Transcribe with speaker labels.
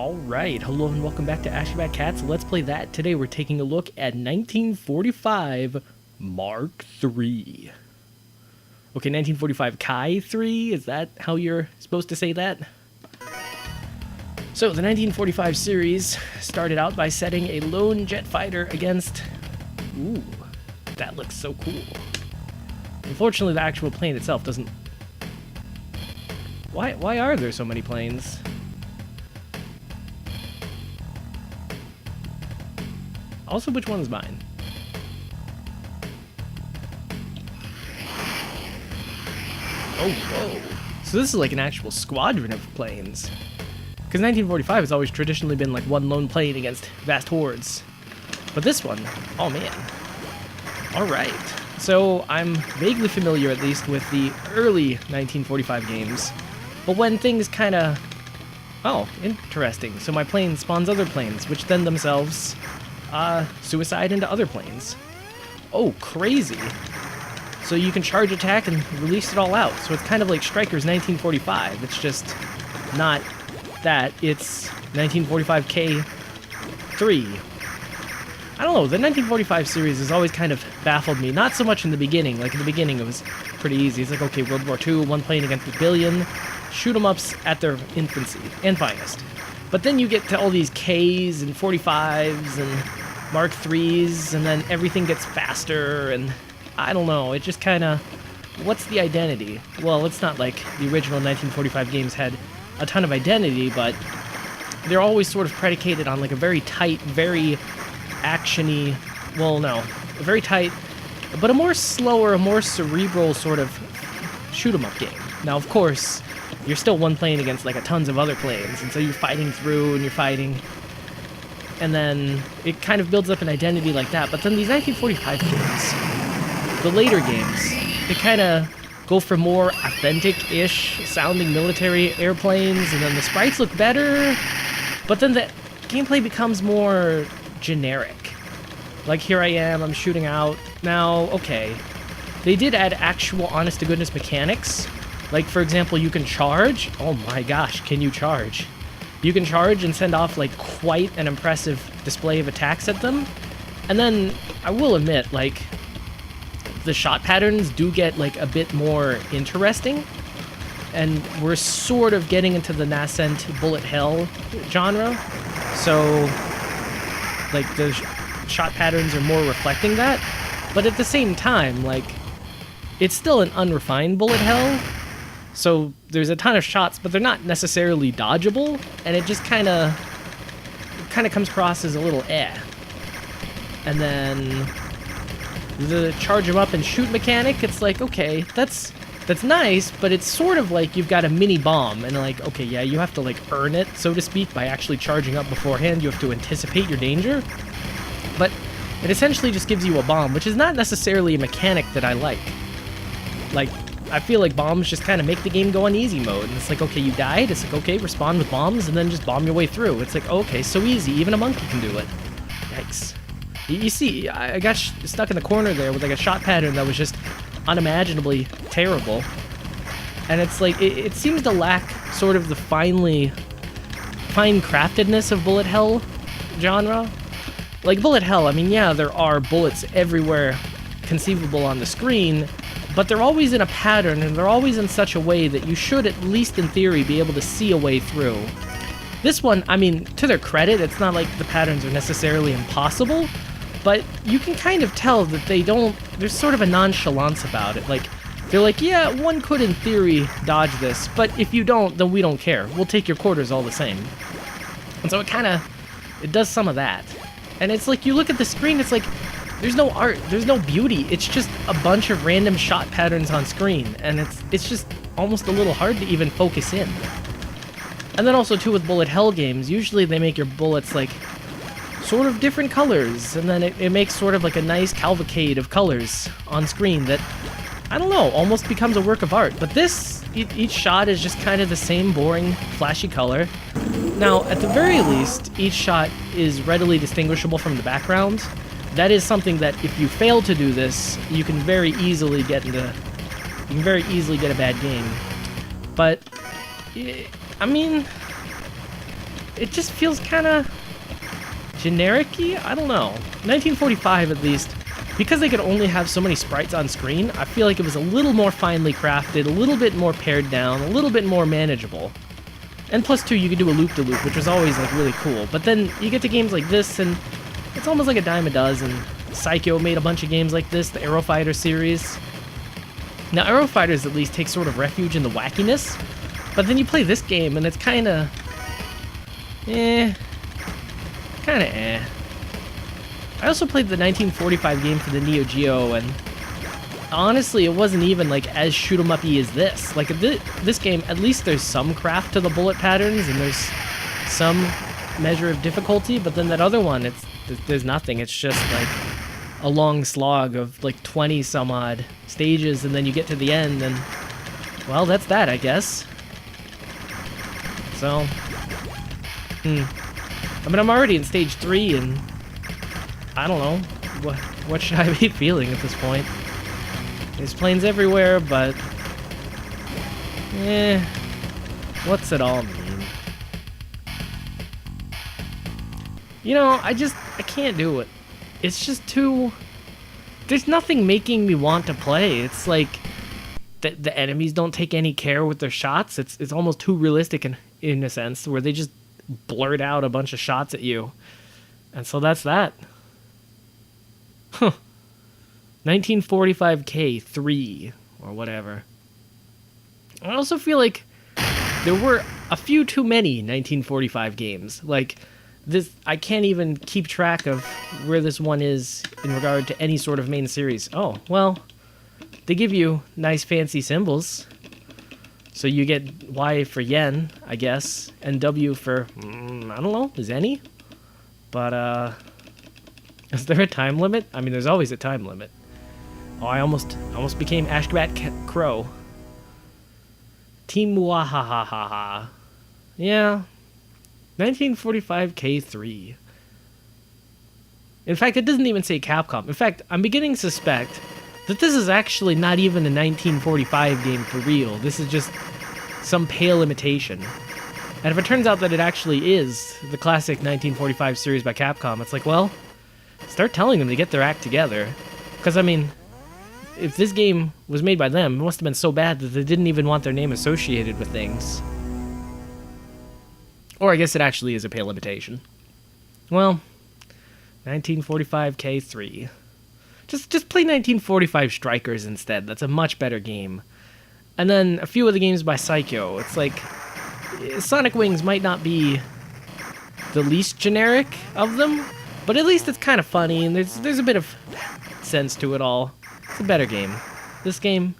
Speaker 1: Alright, hello and welcome back to Ashgabat Cat. So let's play that. Today we're taking a look at 1945 Mark III. Okay, 1945 Kai 3? Is that how you're supposed to say that? So the 1945 series started out by setting a lone jet fighter against... Ooh, that looks so cool. Unfortunately, the actual plane itself doesn't... Why are there so many planes? Also, which one's mine? Oh, whoa. So this is like an actual squadron of planes. Because 1945 has always traditionally been like one lone plane against vast hordes. But this one, oh man. Alright. So I'm vaguely familiar, at least, with the early 1945 games. But when things kind of... Oh, interesting. So my plane spawns other planes, which then themselves... suicide into other planes. Oh, crazy. So you can charge attack and release it all out. So it's kind of like Striker's 1945. It's just not that. It's 1945K3. I don't know. The 1945 series has always kind of baffled me. Not so much in the beginning. Like, in the beginning, it was pretty easy. It's like, okay, World War II, one plane against a billion. Shoot 'em ups at their infancy and finest. But then you get to all these Ks and 45s and Mark IIIs, and then everything gets faster, and I don't know, it just kind of... What's the identity? Well, it's not like the original 1945 games had a ton of identity, but they're always sort of predicated on like a very tight, very action-y... Well, no, a very tight, but a more slower, a more cerebral sort of shoot-'em-up game. Now, of course... You're still one plane against like a tons of other planes, and so you're fighting through and you're fighting, and then it kind of builds up an identity like that. But then these 1945 games, the later games, they kind of go for more authentic-ish sounding military airplanes, and then the sprites look better, but then the gameplay becomes more generic. Like, here I am, I'm shooting out. Now, okay, they did add actual honest-to-goodness mechanics. Like, for example, you can charge. Oh my gosh, can you charge? You can charge and send off, like, quite an impressive display of attacks at them. And then, I will admit, like, the shot patterns do get, like, a bit more interesting. And we're sort of getting into the nascent bullet hell genre. So, like, the shot patterns are more reflecting that. But at the same time, like, it's still an unrefined bullet hell. So there's a ton of shots, but they're not necessarily dodgeable, and it just kind of comes across as a little eh. And then the charge 'em up and shoot mechanic, it's like, okay, that's nice, but it's sort of like you've got a mini bomb, and like, okay, yeah, you have to like earn it, so to speak, by actually charging up beforehand. You have to anticipate your danger, but it essentially just gives you a bomb, which is not necessarily a mechanic that I like. Like, I feel like bombs just kind of make the game go on easy mode. And it's like, okay, you died. It's like, okay, respond with bombs and then just bomb your way through. It's like, okay, so easy. Even a monkey can do it. Yikes. You see, I got stuck in the corner there with like a shot pattern that was just unimaginably terrible. And it's like, it seems to lack sort of the fine craftedness of bullet hell genre. Like, bullet hell, I mean, yeah, there are bullets everywhere conceivable on the screen, but they're always in a pattern, and they're always in such a way that you should, at least in theory, be able to see a way through. This one, I mean, to their credit, it's not like the patterns are necessarily impossible, but you can kind of tell that there's sort of a nonchalance about it. Like, they're like, yeah, one could in theory dodge this, but if you don't, then we don't care. We'll take your quarters all the same. And so it does some of that. And it's like, you look at the screen, it's like, there's no art, there's no beauty, it's just a bunch of random shot patterns on screen, and it's just almost a little hard to even focus in. And then also, too, with bullet hell games, usually they make your bullets, like, sort of different colors, and then it makes sort of like a nice cavalcade of colors on screen that, I don't know, almost becomes a work of art. But this, each shot is just kind of the same boring, flashy color. Now, at the very least, each shot is readily distinguishable from the background. That is something that if you fail to do this, you can very easily get a bad game. But, I mean, it just feels kind of generic-y? I don't know. 1945, at least, because they could only have so many sprites on screen, I feel like it was a little more finely crafted, a little bit more pared down, a little bit more manageable. And plus, too, you could do a loop-de-loop, which was always, like, really cool. But then you get to games like this, and it's almost like a dime a dozen. Psycho made a bunch of games like this, the Aero Fighter series. Now, Aero Fighters at least take sort of refuge in the wackiness, but then you play this game, and it's kind of... I also played the 1945 game for the Neo Geo, and honestly, it wasn't even like as shoot 'em up-y as this. Like this game, at least there's some craft to the bullet patterns, and there's some measure of difficulty. But then that other one, there's nothing. It's just like a long slog of like 20 some odd stages, and then you get to the end, and well, that's that, I guess. So, I mean, I'm already in stage 3, and I don't know, what should I be feeling at this point? There's planes everywhere, but, what's it all mean? You know, I can't do it. It's just too, there's nothing making me want to play. It's like, the enemies don't take any care with their shots. It's almost too realistic in a sense, where they just blurt out a bunch of shots at you. And so that's that. Huh. 1945K3, or whatever. I also feel like there were a few too many 1945 games. Like, this, I can't even keep track of where this one is in regard to any sort of main series. Oh, well, they give you nice fancy symbols. So you get Y for yen, I guess, and W for, I don't know, is any? But, is there a time limit? I mean, there's always a time limit. Oh, I almost became Ashgabat Cat Crow. Team Wahahaha. Yeah. 1945K3. In fact, it doesn't even say Capcom. In fact, I'm beginning to suspect that this is actually not even a 1945 game for real. This is just some pale imitation. And if it turns out that it actually is the classic 1945 series by Capcom, it's like, well, start telling them to get their act together. Because, I mean, if this game was made by them, it must have been so bad that they didn't even want their name associated with things. Or I guess it actually is a pale imitation. Well, 1945K3. Just play 1945 Strikers instead. That's a much better game. And then a few of the games by Psycho. It's like, Sonic Wings might not be the least generic of them, but at least it's kind of funny, and there's a bit of sense to it all. It's a better game. This game,